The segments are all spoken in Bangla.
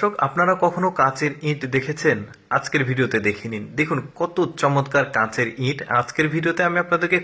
দর্শক, আপনারা কখনো কাচের ইট দেখেছেন? আজকের ভিডিওতে দেখে নিন। দেখুন কত চমৎকার কাচের ইট। আজকের ভিডিওতে আমি আপনাদেরকে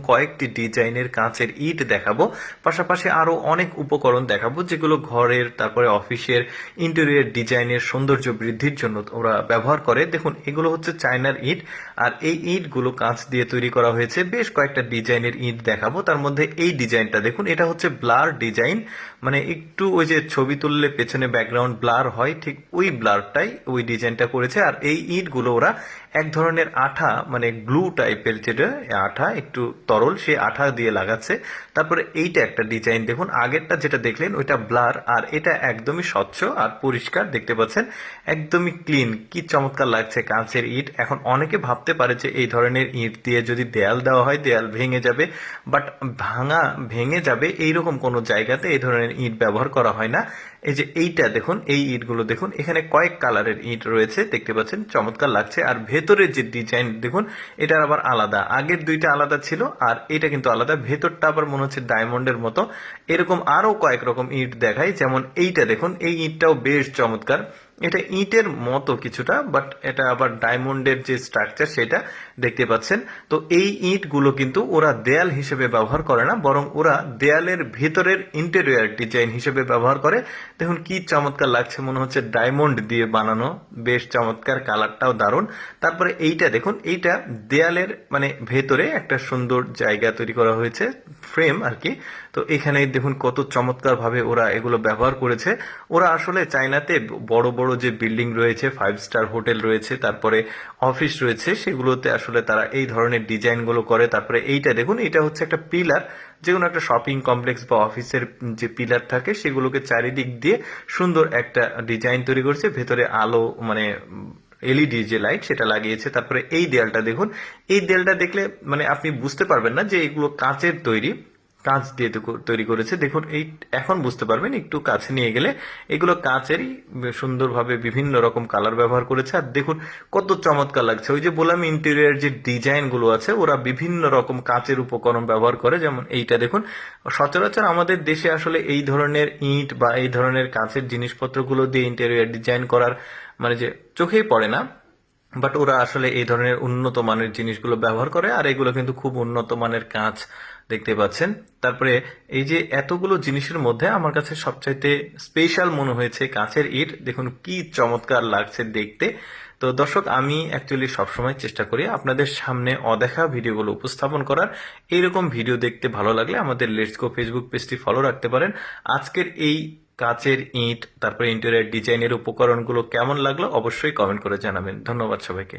কয়েকটি ডিজাইনের কাচের ইট দেখাবো, পাশাপাশি আরো অনেক উপকরণ দেখাবো যেগুলো ঘরের, তারপরে অফিসের ইন্টেরিয়র ডিজাইনের সৌন্দর্য বৃদ্ধির জন্য ওরা ব্যবহার করে। দেখুন এগুলো হচ্ছে চায়নার ইট, আর এই ইটগুলো কাঁচ দিয়ে তৈরি করা হয়েছে। বেশ কয়েকটা ডিজাইনের ইট দেখাবো, তার মধ্যে এই ডিজাইনটা দেখুন, এটা হচ্ছে ব্লার ডিজাইন, মানে একটু ওই যে ছবি তুললে পেছনে ব্যাকগ্রাউন্ড ব্লার হয়, ঠিক ওই ব্লারটাই ওই ডিজাইনটা করেছে। আর এই ইটগুলো ওরা এক ধরনের আঠা, মানে গ্লু টাইপের, যেটা আঠা একটু তরল, সেই আঠা দিয়ে লাগাচ্ছে। তারপরে এইটা একটা ডিজাইন দেখুন, আগেরটা যেটা দেখলেন ওইটা ব্লার, আর এটা একদমই স্বচ্ছ আর পরিষ্কার, দেখতে পাচ্ছেন একদমই ক্লিন। কি চমৎকার লাগছে কাঁচের ইট। এখন অনেকে ভাবতে পারে যে এই ধরনের ইট দিয়ে যদি দেয়াল দেওয়া হয় দেয়াল ভেঙে যাবে, বাট ভেঙে যাবে এইরকম কোনো জায়গাতে এই ধরনের ইট ব্যবহার করা হয় না। এই যে এইটা দেখুন, এই ইটগুলো দেখুন, এখানে কয়েক কালারের ইট রয়েছে, দেখতে পাচ্ছেন চমৎকার লাগছে। আর ভেতরের যে ডিজাইন দেখুন, এটার আবার আলাদা, আগের দুইটা আলাদা ছিল আর এটা কিন্তু আলাদা। ভেতরটা আবার মনে হচ্ছে ডায়মন্ডের মতো। এরকম আরো কয়েক রকম ইট দেখাই, যেমন এইটা দেখুন, এই ইটটাও বেশ চমৎকার। এটা ইটের মতো কিছুটা, বাট এটা আবার ডায়মন্ডের যে স্ট্রাকচার সেটা দেখতে পাচ্ছেন। তো এই ইটগুলো কিন্তু ওরা দেয়াল হিসেবে ব্যবহার করে না, বরং ওরা দেয়ালের ভেতরের ইন্টেরিয়র ডিজাইন হিসেবে ব্যবহার করে। দেখুন কি চমৎকার লাগছে, মনে হচ্ছে ডায়মন্ড দিয়ে বানানো, বেশ চমৎকার, কালারটাও দারুণ। তারপরে এইটা দেখুন, এইটা দেয়ালের মানে ভেতরে একটা সুন্দর জায়গা তৈরি করা হয়েছে, ফ্রেম আর কি। তো এখানে দেখুন কত চমৎকার ভাবে ওরা এগুলো ব্যবহার করেছে। ওরা আসলে চায়নাতে বড় বড় যে বিল্ডিং রয়েছে, 5 স্টার হোটেল রয়েছে, তারপরে অফিস রয়েছে, সেগুলোতে আসলে তারা এই ধরনের ডিজাইনগুলো করে। তারপরে এইটা দেখুন, এটা হচ্ছে একটা পিলার, যে কোনো একটা শপিং কমপ্লেক্স বা অফিসের যে পিলার থাকে সেগুলোকে চারিদিক দিয়ে সুন্দর একটা ডিজাইন তৈরি করেছে। ভেতরে আলো, মানে এলইডি যে লাইট সেটা লাগিয়েছে। তারপরে এই দেয়ালটা দেখুন, এই দেয়ালটা দেখলে মানে আপনি বুঝতে পারবেন না যে এগুলো কাঁচের তৈরি, কাঁচ দিয়ে তৈরি করেছে। দেখুন এই এখন বুঝতে পারবেন একটু কাছে নিয়ে গেলে, এগুলো কাঁচেরই, সুন্দরভাবে বিভিন্ন রকম কালার ব্যবহার করেছে। আর দেখুন কত চমৎকার লাগছে। ওই যে বললাম ইন্টেরিয়র যে ডিজাইন গুলো আছে, ওরা বিভিন্ন রকম কাঁচের উপকরণ ব্যবহার করে। যেমন এইটা দেখুন, সচরাচর আমাদের দেশে আসলে এই ধরনের ইট বা এই ধরনের কাঁচের জিনিসপত্রগুলো দিয়ে ইন্টেরিয়র ডিজাইন করার মানে যে চোখেই পড়ে না, বাট ওরা আসলে এই ধরনের উন্নত মানের জিনিসগুলো ব্যবহার করে। আর এগুলো কিন্তু খুব উন্নত মানের কাঁচ, দেখতে পাচ্ছেন। তারপরে এই যে এতগুলো জিনিসের মধ্যে আমার কাছে সবচাইতে স্পেশাল মনে হয়েছে কাঁচের ইট। দেখুন কি চমৎকার লাগছে দেখতে। তো দর্শক, আমি অ্যাকচুয়ালি সবসময় চেষ্টা করি আপনাদের সামনে অদেখা ভিডিওগুলো উপস্থাপন করার। এইরকম ভিডিও দেখতে ভালো লাগলে আমাদের লেটস গো ফেসবুক পেজটি ফলো রাখতে পারেন। আজকের এই কাচের ইট, তারপরে ইন্টেরিয়র ডিজাইনের উপকরণগুলো কেমন লাগলো অবশ্যই কমেন্ট করে জানাবেন। ধন্যবাদ সবাইকে।